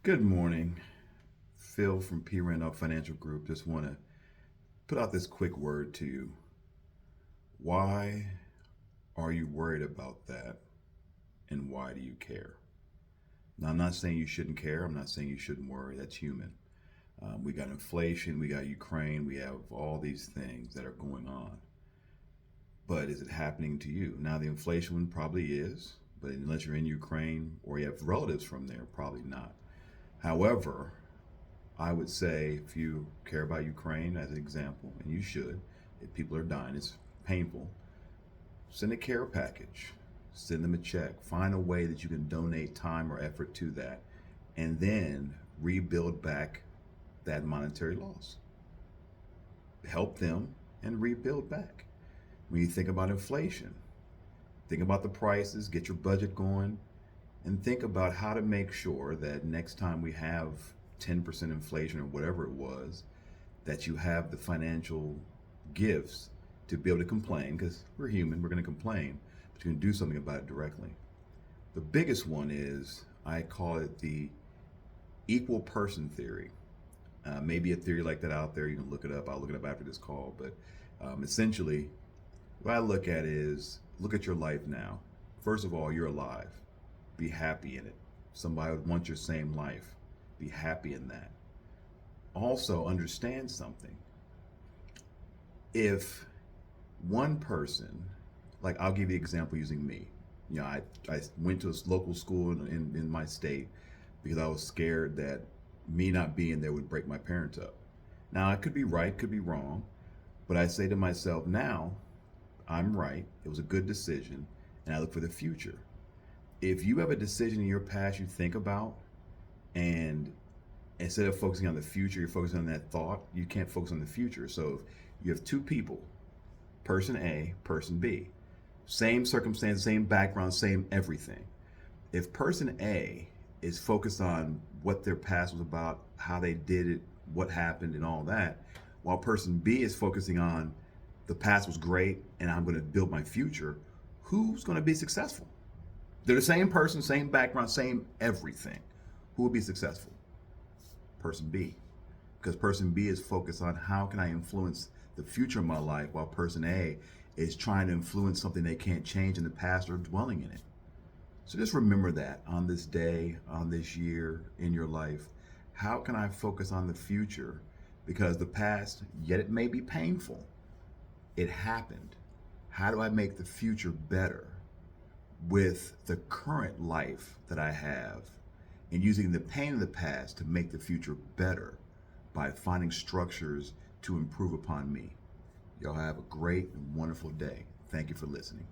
Good morning. Phil from P. Randolph Financial Group. Just want to put out this quick word to you. Why are you worried about that and why do you care? Now, I'm not saying you shouldn't care. I'm not saying you shouldn't worry. That's human. We got inflation, we got Ukraine, we have all these things that are going on. But is it happening to you? Now, the inflation one probably is, but unless you're in Ukraine or you have relatives from there, probably not. However, I would say if you care about Ukraine as an example, and you should, if people are dying, it's painful, send a care package, send them a check, find a way that you can donate time or effort to that, and then rebuild back that monetary loss. Help them and rebuild back. When you think about inflation, think about the prices, get your budget going, and think about how to make sure that next time we have 10% inflation or whatever it was, that you have the financial gifts to be able to complain, because we're human, we're going to complain, but you can do something about it directly. The biggest one is, I call it the equal person theory. Maybe a theory like that out there, you can look it up. I'll look it up after this call. But essentially, what I look at is, look at your life now. First of all, you're alive. Be happy in it. Somebody would want your same life. Be happy in that. Also, understand something. If one person, like I'll give you an example using me. I went to a local school in my state because I was scared that me not being there would break my parents up. Now, I could be right, could be wrong, but I say to myself now, I'm right. It was a good decision, and I look for the future. If you have a decision in your past you think about, and instead of focusing on the future, you're focusing on that thought, you can't focus on the future. So if you have two people, person A, person B, same circumstance, same background, same everything. If person A is focused on what their past was about, how they did it, what happened, and all that, while person B is focusing on the past was great and I'm going to build my future, who's going to be successful? They're the same person, same background, same everything. Who will be successful? Person B. Because person B is focused on how can I influence the future of my life, while person A is trying to influence something they can't change in the past or dwelling in it. So just remember that on this day, on this year, in your life. How can I focus on the future? Because the past, yet it may be painful, it happened. How do I make the future better with the current life that I have, and using the pain of the past to make the future better by finding structures to improve upon me? Y'all have a great and wonderful day. Thank you for listening.